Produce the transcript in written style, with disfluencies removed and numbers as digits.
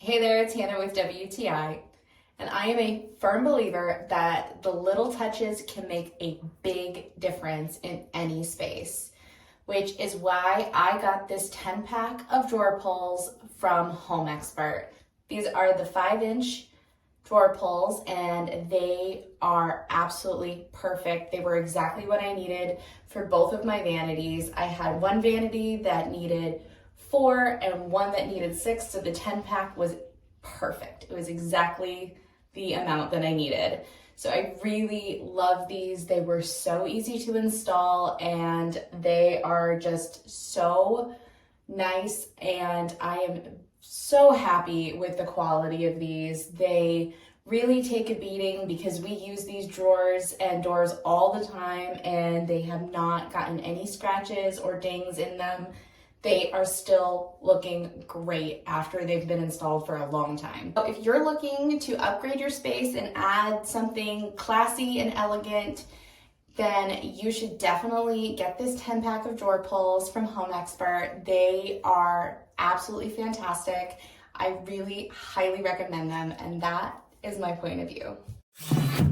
Hey there, it's Hannah with WTI, and I am a firm believer that the little touches can make a big difference in any space, which is why I got this 10-pack of drawer pulls from Home Expert. These are the 5-inch drawer pulls, and they are absolutely perfect. They were exactly what I needed for both of my vanities. I had one vanity that needed 4 and one that needed 6, so the 10-pack was perfect. It was exactly the amount that I needed. So I really love these. They were so easy to install and they are just so nice, and I am so happy with the quality of these. They really take a beating because we use these drawers and doors all the time, and they have not gotten any scratches or dings in them. They are still looking great after they've been installed for a long time. So if you're looking to upgrade your space and add something classy and elegant, then you should definitely get this 10-pack of drawer pulls from Home Expert. They are absolutely fantastic. I really highly recommend them, and that is my point of view.